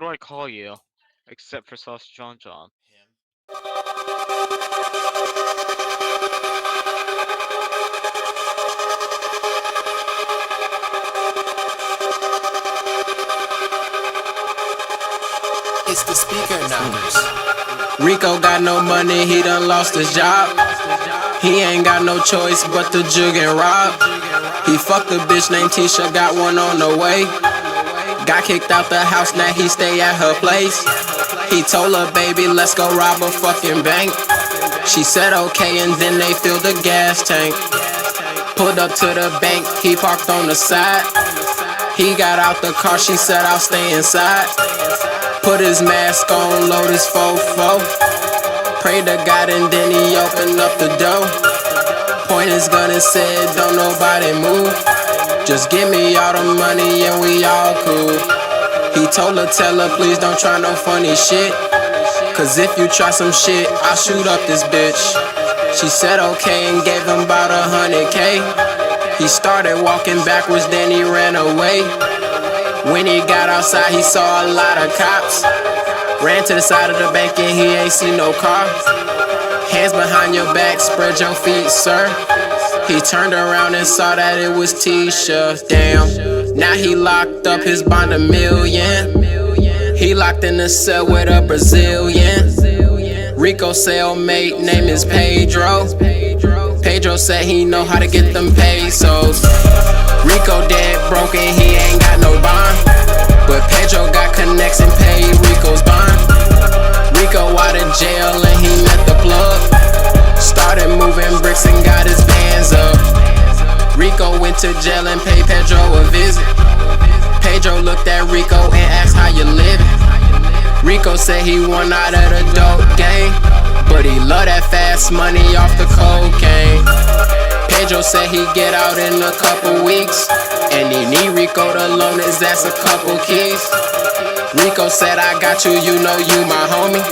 do I call you? Except for Sauce John John. Him. It's the speaker numbers. Rico got no money, he done lost his job. He ain't got no choice but to jug and rob. He fucked a bitch named Tisha, got one on the way. Got kicked out the house, now he stay at her place. He told her, baby, let's go rob a fucking bank. She said okay, and then they filled the gas tank. Pulled up to the bank, he parked on the side. He got out the car, she said I'll stay inside. Put his mask on, load his fofo. Prayed to God and then he opened up the door. Point his gun and said, don't nobody move. Just give me all the money and we all cool. He told her, tell her, please don't try no funny shit. Cause if you try some shit, I'll shoot up this bitch. She said okay and gave him about 100K. He started walking backwards, then he ran away. When he got outside, he saw a lot of cops. Ran to the side of the bank and he ain't see no car. Hands behind your back, spread your feet, sir. He turned around and saw that it was Tisha. Damn, now he locked up, his bond $1 million. He locked in the cell with a Brazilian. Rico cellmate, name is Pedro. Pedro said he know how to get them pesos. Rico dead broke and he ain't got no bond. But Pedro got connects and paid Rico's bond. Rico out of jail and he met the plug. Started moving bricks and got his bands up. Rico went to jail and paid Pedro a visit. Pedro looked at Rico and asked how you living. Rico said he won out of the dope game, but he love that fast money off the cocaine. Pedro said he get out in a couple weeks, and he need Rico to loan his ass a couple keys. Rico said I got you, you know you my homie.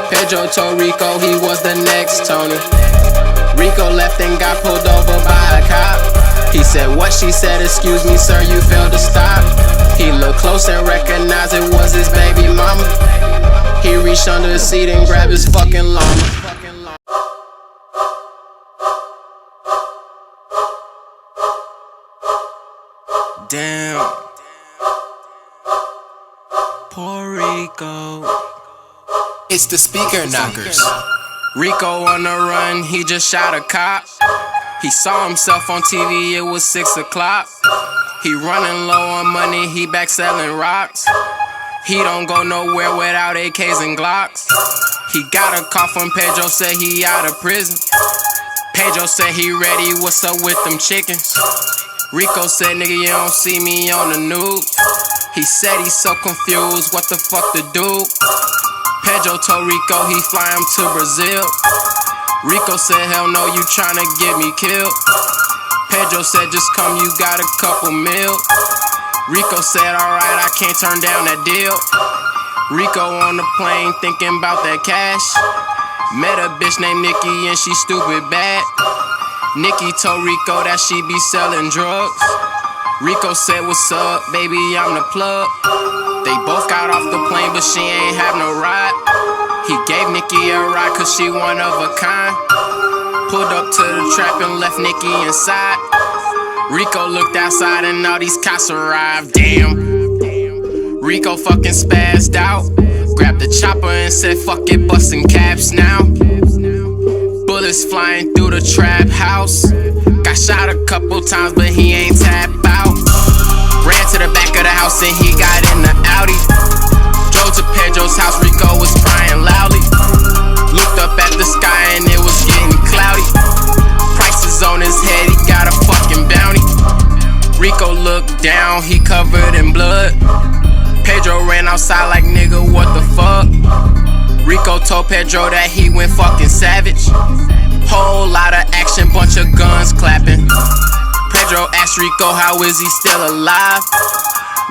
Pedro told Rico he was the next Tony. Rico left and got pulled over by a cop. He said what? She said excuse me sir, you failed to stop. He looked close and recognized it was his baby mama. He reached under the seat and grabbed his fucking llama. Damn. Puerto Rico. It's the speaker knockers. Rico on the run, he just shot a cop. He saw himself on TV, it was 6 o'clock. He running low on money, he back selling rocks. He don't go nowhere without AKs and Glocks. He got a call from Pedro, said he out of prison. Pedro said he ready, what's up with them chickens? Rico said, nigga, you don't see me on the news. He said he's so confused, what the fuck to do? Pedro told Rico he fly him to Brazil. Rico said, hell no, you tryna get me killed. Pedro said, just come, you got a couple mil. Rico said, alright, I can't turn down that deal. Rico on the plane thinking about that cash. Met a bitch named Nikki and she stupid bad. Nikki told Rico that she be selling drugs. Rico said, what's up, baby, I'm the plug. They both got off the plane, but she ain't have no ride. He gave Nikki a ride cause she one of a kind. Pulled up to the trap and left Nikki inside. Rico looked outside and all these cops arrived. Damn. Rico fucking spazzed out. Grabbed the chopper and said, fuck it, bustin' caps now. Bullets flying through the trap house. Got shot a couple times, but he ain't tap out. Ran to the back of the house and he got in the Audi. Drove to Pedro's house, Rico was crying loudly. Looked up at the sky and it was getting cloudy. Prices on his head, he got a fucking bounty. Rico looked down, he covered in blood. Pedro ran outside like, nigga, what the fuck? Rico told Pedro that he went fucking savage. Whole lot of action, bunch of guns clapping. Pedro asked Rico, how is he still alive?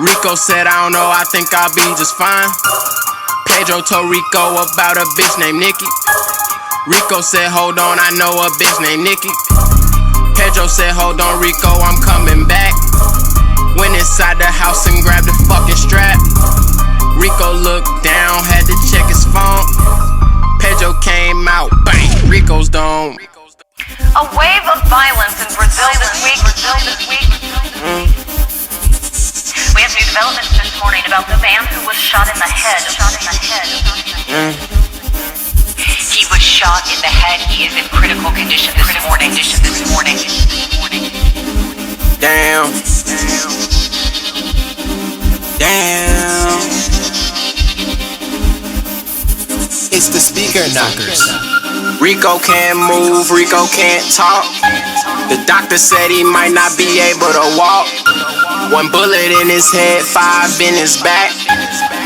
Rico said, I don't know, I think I'll be just fine. Pedro told Rico about a bitch named Nikki. Rico said, hold on, I know a bitch named Nikki. Pedro said, hold on, Rico, I'm coming back. Went inside the house and grabbed the fucking strap. Rico looked down, had to check his phone. Pedro came out, bang, Rico's dome. A wave of violence in Brazil this week. We have new developments this morning about the man who was shot in the head. He was shot in the head. He is in critical condition this morning. Damn. It's the speaker knockers. Rico can't move, Rico can't talk. The doctor said he might not be able to walk. 1 bullet in his head, 5 in his back.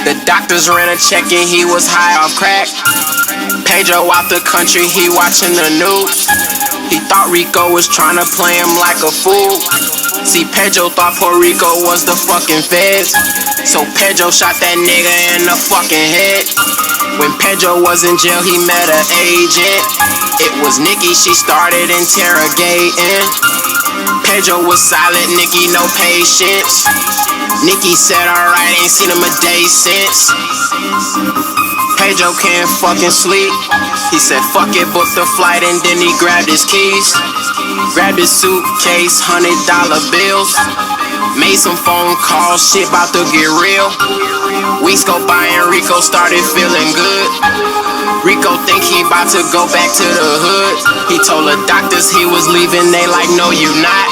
The doctors ran a check and he was high off crack. Pedro out the country, he watching the news. He thought Rico was trying to play him like a fool. See, Pedro thought Puerto Rico was the fucking feds. So Pedro shot that nigga in the fucking head. When Pedro was in jail, he met an agent. It was Nikki, she started interrogating. Pedro was silent, Nikki no patience. Nikki said, alright, ain't seen him a day since. Pedro can't fucking sleep. He said, fuck it, booked the flight, and then he grabbed his keys. Grabbed his suitcase, $100 bills. Made some phone calls, shit bout to get real. Weeks go by and Rico started feeling good. Rico think he bout to go back to the hood. He told the doctors he was leaving, they like, no you not.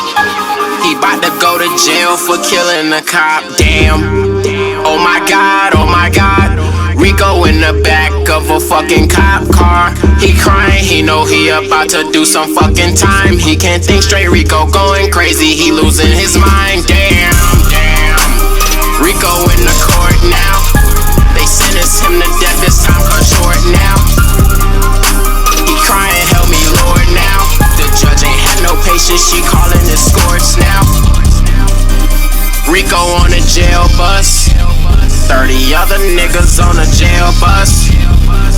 He bout to go to jail for killing a cop. Damn. Oh my god, oh my god. Rico in the back of a fucking cop car. He crying, he know he about to do some fucking time. He can't think straight, Rico going crazy, he losing his mind. Damn. Rico in the court now. They sentence him to death, his time cut short now. He crying, help me Lord now. The judge ain't had no patience, she calling the scores now. Rico on a jail bus. 30 other niggas on a jail bus.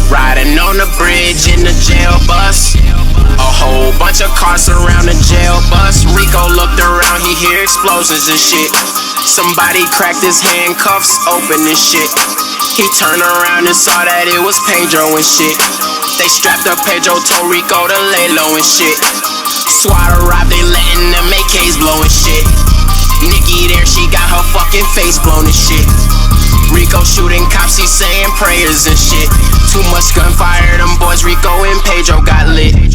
Riding on the bridge in the jail bus. A whole bunch of cars around the jail bus. Rico looked around, he hear explosions and shit. Somebody cracked his handcuffs open and shit. He turned around and saw that it was Pedro and shit. They strapped up Pedro, told Rico to lay low and shit. SWAT arrived, they letting them AKs blow and shit. Nikki there, she got her fucking face blown and shit. Rico shooting cops, he saying prayers and shit. Too much gunfire, them boys Rico and Pedro got lit.